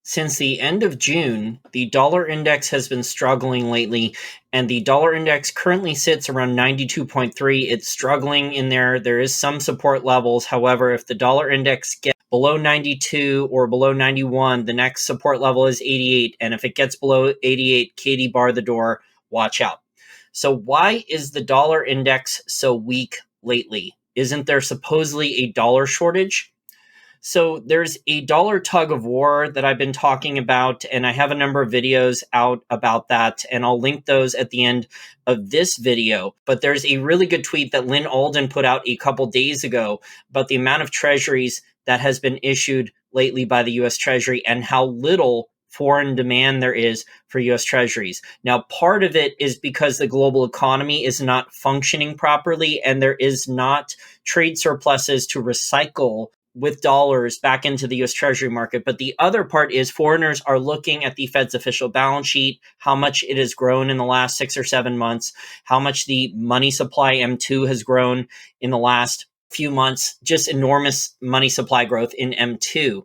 Since the end of June, the dollar index has been struggling lately, and the dollar index currently sits around 92.3. It's struggling in there. There is some support levels. However, if the dollar index gets below 92 or below 91, the next support level is 88. And if it gets below 88, Katie bar the door, watch out. So why is the dollar index so weak lately? Isn't there supposedly a dollar shortage? So there's a dollar tug of war that I've been talking about, and I have a number of videos out about that, and I'll link those at the end of this video. But there's a really good tweet that Lynn Alden put out a couple days ago about the amount of treasuries that has been issued lately by the U.S. Treasury and how little foreign demand there is for U.S. treasuries. Now, part of it is because the global economy is not functioning properly, and there is not trade surpluses to recycle with dollars back into the U.S. Treasury market. But the other part is foreigners are looking at the Fed's official balance sheet, how much it has grown in the last 6 or 7 months, how much the money supply M2 has grown in the last few months, just enormous money supply growth in M2.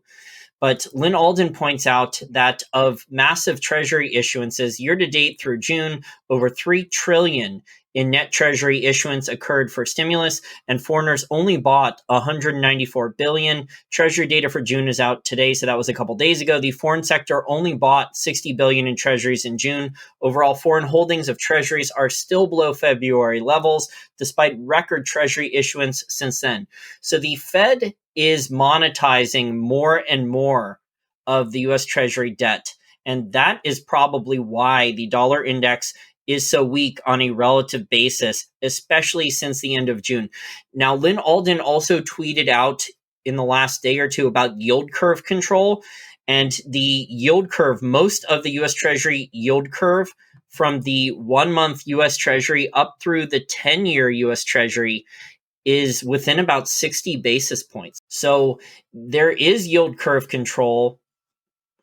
But Lynn Alden points out that of massive treasury issuances year to date through June, over $3 trillion in net treasury issuance occurred for stimulus, and foreigners only bought $194 billion. Treasury data for June is out today, so that was a couple days ago. The foreign sector only bought $60 billion in treasuries in June. Overall, foreign holdings of treasuries are still below February levels, despite record treasury issuance since then. So the Fed is monetizing more and more of the U.S. Treasury debt, and that is probably why the dollar index is so weak on a relative basis, especially since the end of June. Now, Lynn Alden also tweeted out in the last day or two about yield curve control, and the yield curve, most of the U.S. Treasury yield curve from the 1-month U.S. Treasury up through the 10-year U.S. Treasury is within about 60 basis points. So there is yield curve control,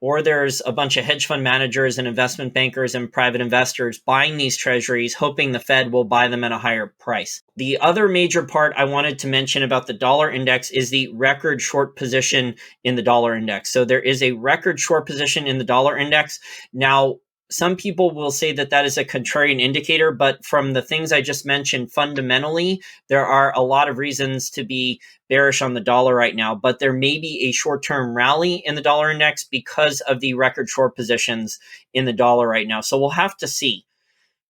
or there's a bunch of hedge fund managers and investment bankers and private investors buying these treasuries, hoping the Fed will buy them at a higher price. The other major part I wanted to mention about the dollar index is the record short position in the dollar index. So there is a record short position in the dollar index. Now, some people will say that that is a contrarian indicator, but from the things I just mentioned, fundamentally, there are a lot of reasons to be bearish on the dollar right now, but there may be a short-term rally in the dollar index because of the record short positions in the dollar right now. So we'll have to see.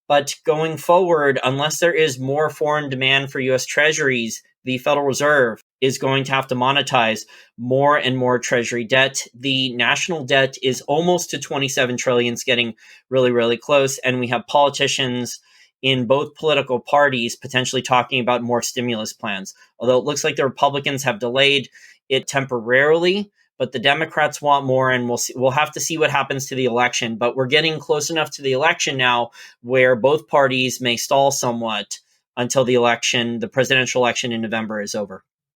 But going forward, unless there is more foreign demand for U.S. treasuries, the Federal Reserve is going to have to monetize more and more treasury debt. The national debt is almost to 27 trillion. It's getting really, really close. And we have politicians in both political parties potentially talking about more stimulus plans. Although it looks like the Republicans have delayed it temporarily, but the Democrats want more, and we'll have to see what happens to the election. But we're getting close enough to the election now where both parties may stall somewhat until the election, the presidential election in November, is over.